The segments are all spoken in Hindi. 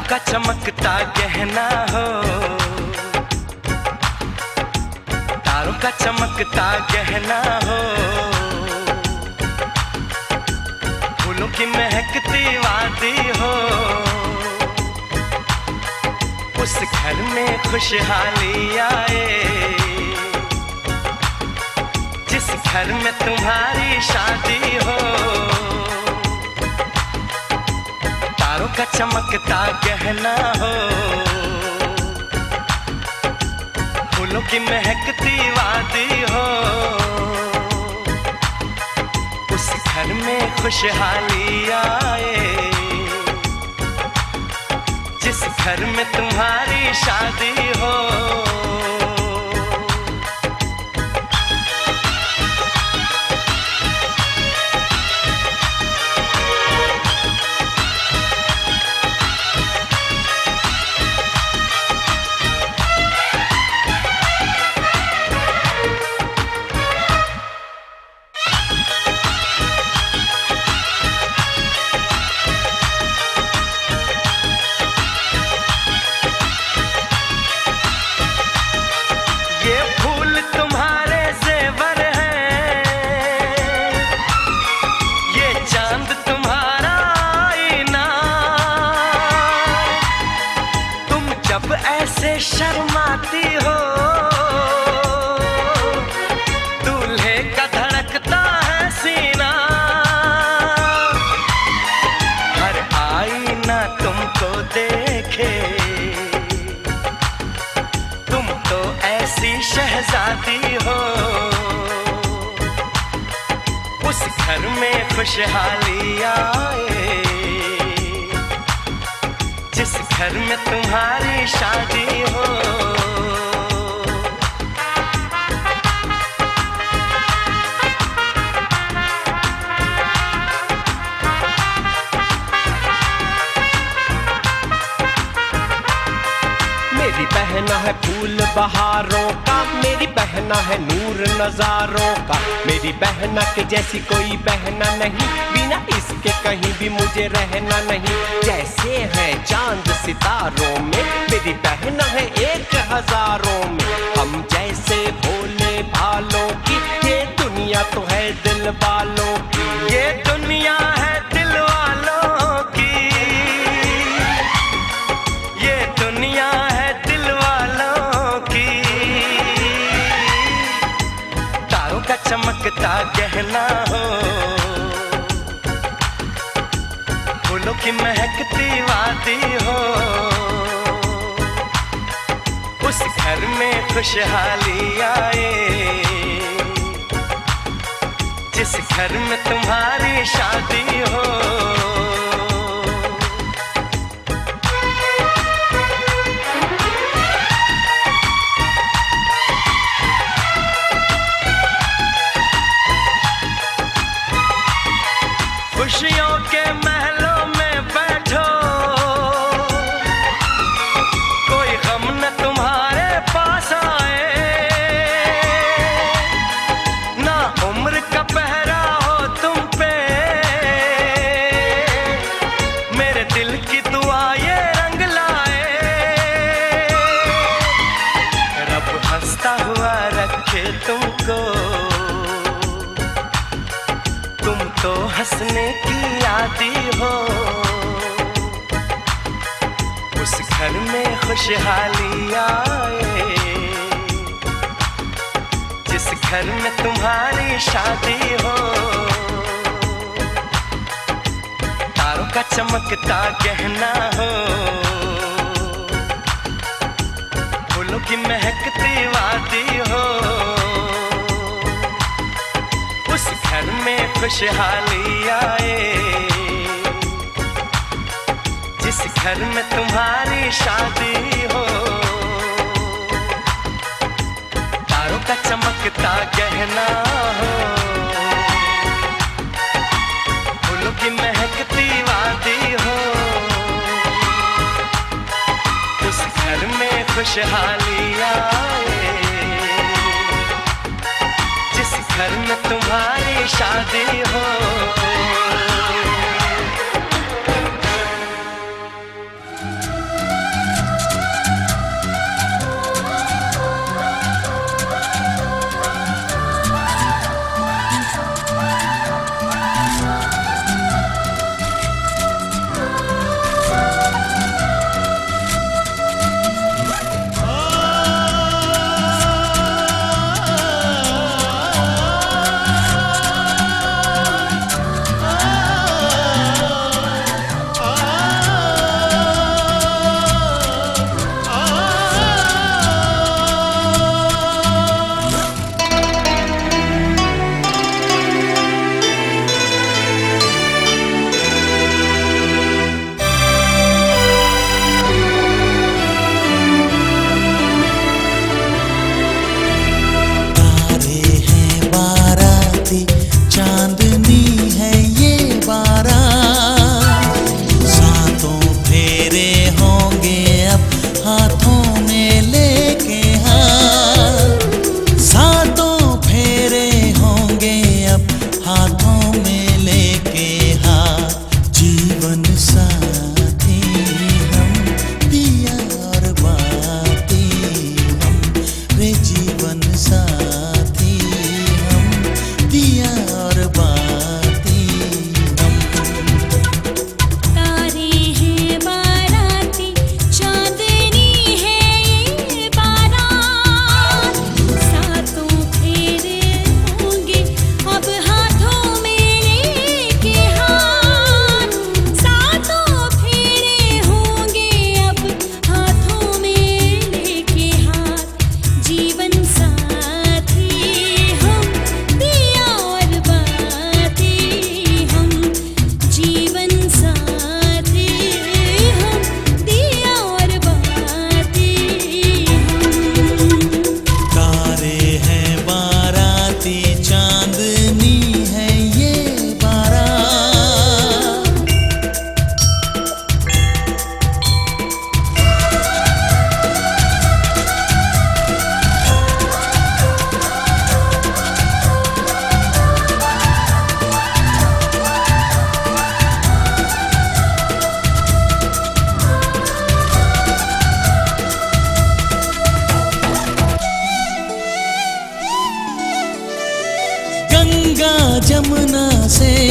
का चमकता गहना हो, तारों का चमकता गहना हो, फूलों की महकती वादी हो, उस घर में खुशहाली आए जिस घर में तुम्हारी शादी हो। तारों का चमकता गहना हो, फूलों की महकती वादी हो, उस घर में खुशहाली आए जिस घर में तुम्हारी शादी हो। ऐसे शर्माती हो, दूल्हे का धड़कता है सीना, हर आईना तुमको देखे, तुम तो ऐसी शहजादी हो। उस घर में खुशहाली आए जिस घर में तुम्हारी शादी हो। मेरी बहना है फूल बहारों का, मेरी बहना है नूर नजारों का, मेरी बहना के जैसी कोई बहना नहीं, बिना इसके कहीं भी मुझे रहना नहीं। जैसे है चांद सितारों में, मेरी बहना है एक हजारों में, हम जैसे भोले भालों की, ये दुनिया तो है दिल वालों की, ये दुनिया है दिल वालों की, ये दुनिया है दिल वालों की। तारों का चमकता गहना हो, फूलों की महकती वादी हो, उस घर में खुशहाली आए जिस घर में तुम्हारी शादी हो। खुशियों के महलों में बैठो, कोई गम न तुम्हारे पास आए, ना उम्र का पहरा हो तुम पे, मेरे दिल की दुआ ये रंग लाए, रब हंसता हुआ रखे तुमको, तुम तो हंसने की आदी हो। उस घर में खुशहाली आए जिस घर में तुम्हारी शादी हो। तारों का चमकता गहना हो, फूलों की महकती वादी हो, उस घर में खुशहाली आए जिस घर में तुम्हारी शादी हो। तारों का चमकता गहना हो, फूलों की महकती वादी हो, उस घर में खुशहाली आए जिस घर में तुम्हारी शादी हो।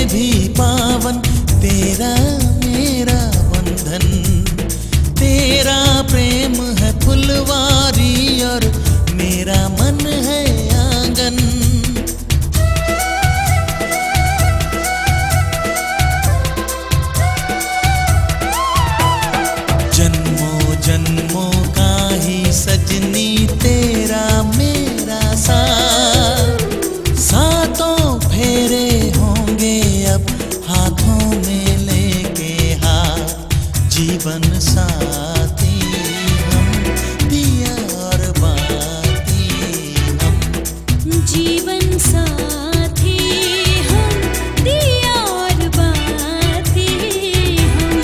भी पावन तेरा मेरा बंधन। तेरा प्रेम है फुलवारी और मेरा मन है आंगन। जन्मों जन्मों का ही सजनी तेरा मेरा साथ। सातों फेरे होंगे अब हाथों में लेके हाथ। जीवन साथी हम दिया और बाती हम। जीवन साथी हम दिया और बाती हम।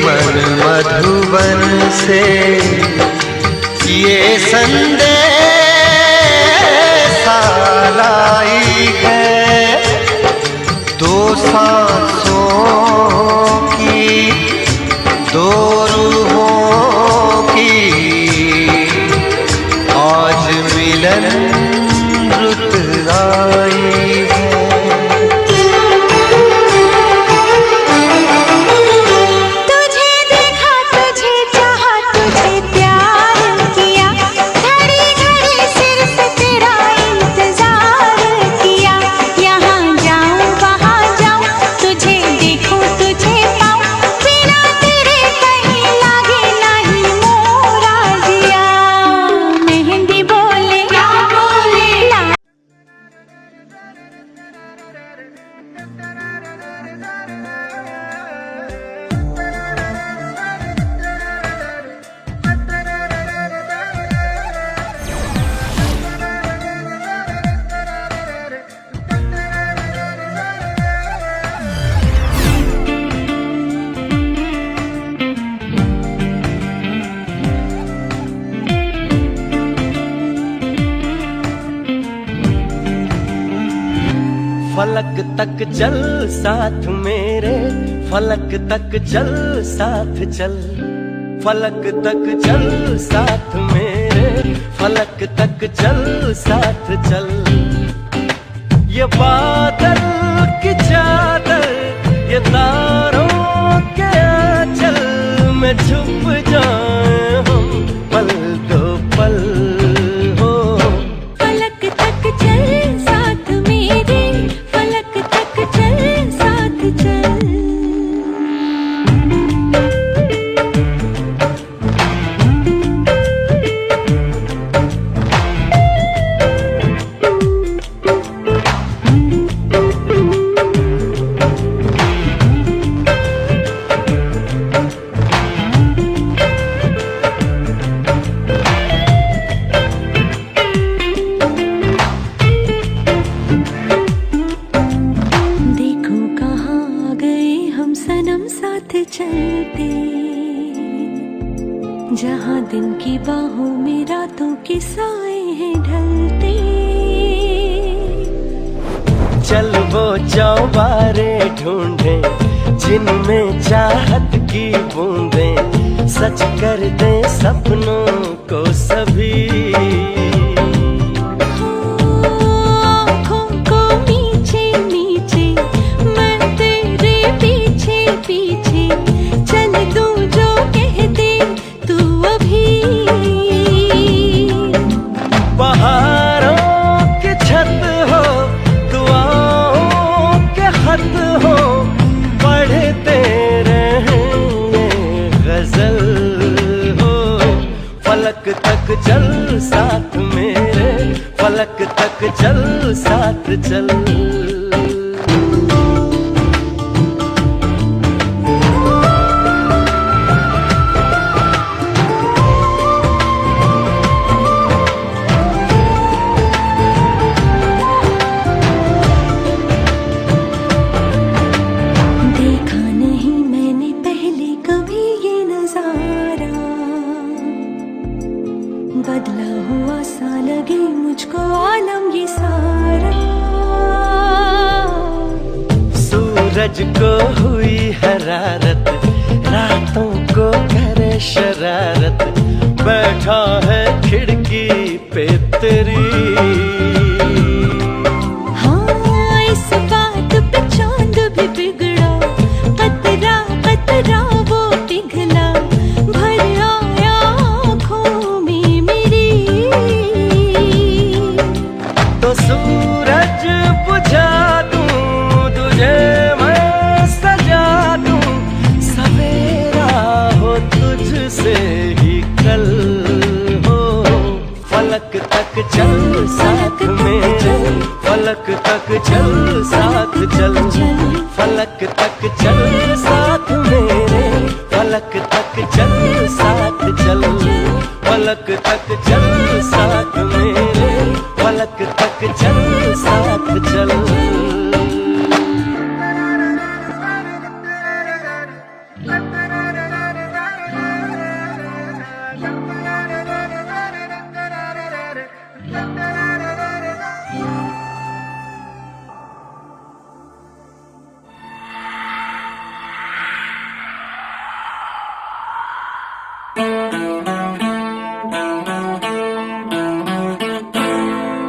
मन मधुबन से ये संदेशा लाई है, दो सांसों की दो रूहों की आज मिलन रुत आई है। तुझे देखा, तुझे चाहा, तुझे प्यार किया, धड़े फलक तक चल साथ मेरे, फलक तक चल साथ चल, फलक तक चल साथ मेरे, फलक तक चल साथ चल। ये बादल की चादर, ये तारों के आंचल में छुप जाए हम पल दो पल हो। फलक तक चल साथ मेरे, फलक तक चल साथ चल। चलते जहाँ दिन की बाहों में रातों के साए हैं ढलते। चल वो चौबारे ढूंढे जिनमें चाहत की बूंदें सच कर दे सपनों को सभी। फलक तक चल साथ मेरे, फलक तक चल साथ चल। देखा नहीं मैंने पहले कभी ये नजारा, बदला हुआ सा लगे मुझको आलम ये सारा। सूरज को हुई हरारत, रातों को करे शरारत, बैठा है खिड़की पे तेरी। हाँ इस बात पे चांद भी बिगड़ा, कतरा कतरा वो पिघला, भर आया आँखों में मेरी। तो सूरज बुझा दूं तुझे मैं सजा दूं, सवेरा हो तुझसे ही कल हो। फलक तक चल साथ मेरे, फलक तक चल साथ चल, फलक तक चल साथ मेरे, फलक तक चल साथ चल, फलक तक चल साथ मेरे, फलक तक चल साथ चल।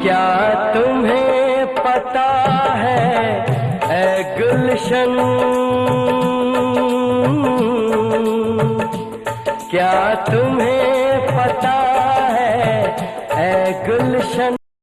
क्या तुम्हें पता है ऐ गुलशन, क्या तुम्हें पता